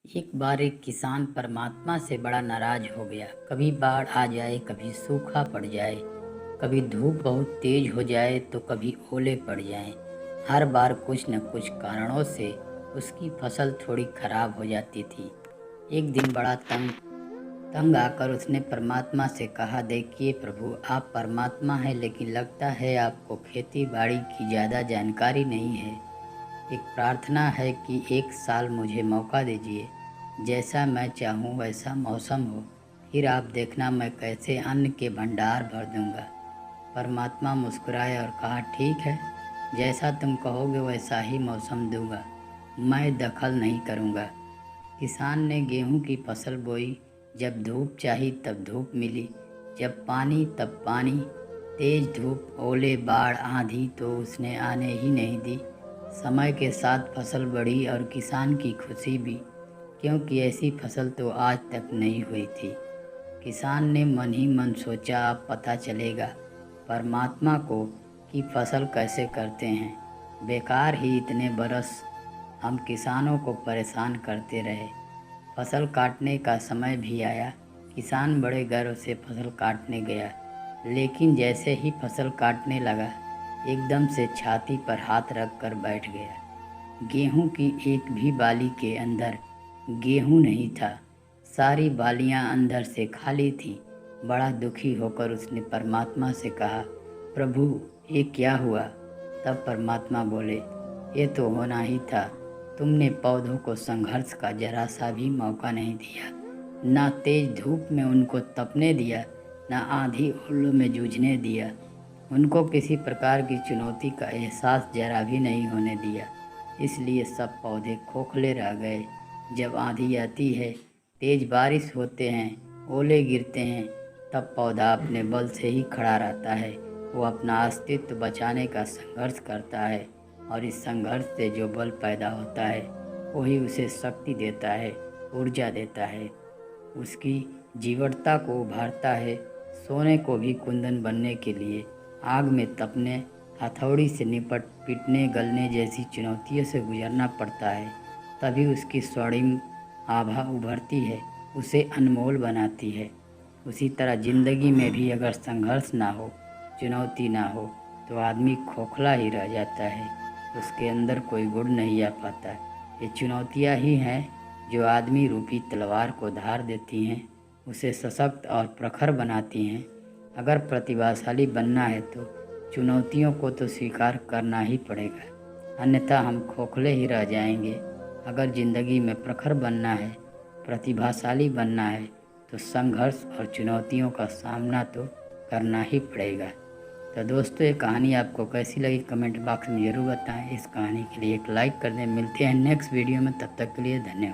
एक बार एक किसान परमात्मा से बड़ा नाराज हो गया। कभी बाढ़ आ जाए, कभी सूखा पड़ जाए, कभी धूप बहुत तेज हो जाए तो कभी ओले पड़ जाएं। हर बार कुछ न कुछ कारणों से उसकी फसल थोड़ी खराब हो जाती थी। एक दिन बड़ा तंग तंग आकर उसने परमात्मा से कहा, देखिए प्रभु, आप परमात्मा हैं, लेकिन लगता है आपको खेती बाड़ी की ज़्यादा जानकारी नहीं है। एक प्रार्थना है कि एक साल मुझे मौका दीजिए, जैसा मैं चाहूँ वैसा मौसम हो, फिर आप देखना मैं कैसे अन्न के भंडार भर दूंगा। परमात्मा मुस्कुराए और कहा, ठीक है, जैसा तुम कहोगे वैसा ही मौसम दूंगा, मैं दखल नहीं करूंगा। किसान ने गेहूं की फसल बोई। जब धूप चाही तब धूप मिली, जब पानी तब पानी। तेज धूप, ओले, बाढ़, आंधी तो उसने आने ही नहीं दी। समय के साथ फसल बढ़ी और किसान की खुशी भी, क्योंकि ऐसी फसल तो आज तक नहीं हुई थी। किसान ने मन ही मन सोचा, अब पता चलेगा परमात्मा को कि फसल कैसे करते हैं। बेकार ही इतने बरस हम किसानों को परेशान करते रहे। फसल काटने का समय भी आया। किसान बड़े गर्व से फसल काटने गया, लेकिन जैसे ही फसल काटने लगा, एकदम से छाती पर हाथ रख कर बैठ गया। गेहूं की एक भी बाली के अंदर गेहूं नहीं था। सारी बालियां अंदर से खाली थीं। बड़ा दुखी होकर उसने परमात्मा से कहा, प्रभु, ये क्या हुआ? तब परमात्मा बोले, ये तो होना ही था। तुमने पौधों को संघर्ष का जरा सा भी मौका नहीं दिया। ना तेज धूप में उनको तपने दिया, ना आंधी ओलों में जूझने दिया। उनको किसी प्रकार की चुनौती का एहसास जरा भी नहीं होने दिया। इसलिए सब पौधे खोखले रह गए। जब आंधी आती है, तेज बारिश होते हैं, ओले गिरते हैं, तब पौधा अपने बल से ही खड़ा रहता है। वो अपना अस्तित्व बचाने का संघर्ष करता है, और इस संघर्ष से जो बल पैदा होता है वही उसे शक्ति देता है, ऊर्जा देता है, उसकी जीवटता को उभारता है। सोने को भी कुंदन बनने के लिए आग में तपने, हथौड़ी से निपट पीटने, गलने जैसी चुनौतियों से गुजरना पड़ता है, तभी उसकी स्वर्णिम आभा उभरती है, उसे अनमोल बनाती है। उसी तरह ज़िंदगी में भी अगर संघर्ष ना हो, चुनौती ना हो, तो आदमी खोखला ही रह जाता है, उसके अंदर कोई गुण नहीं आ पाता। ये चुनौतियाँ ही हैं जो आदमी रूपी तलवार को धार देती हैं, उसे सशक्त और प्रखर बनाती हैं। अगर प्रतिभाशाली बनना है तो चुनौतियों को तो स्वीकार करना ही पड़ेगा, अन्यथा हम खोखले ही रह जाएंगे। अगर ज़िंदगी में प्रखर बनना है, प्रतिभाशाली बनना है, तो संघर्ष और चुनौतियों का सामना तो करना ही पड़ेगा। तो दोस्तों, ये कहानी आपको कैसी लगी कमेंट बॉक्स में ज़रूर बताएं। इस कहानी के लिए एक लाइक कर दें। मिलते हैं नेक्स्ट वीडियो में, तब तक के लिए धन्यवाद।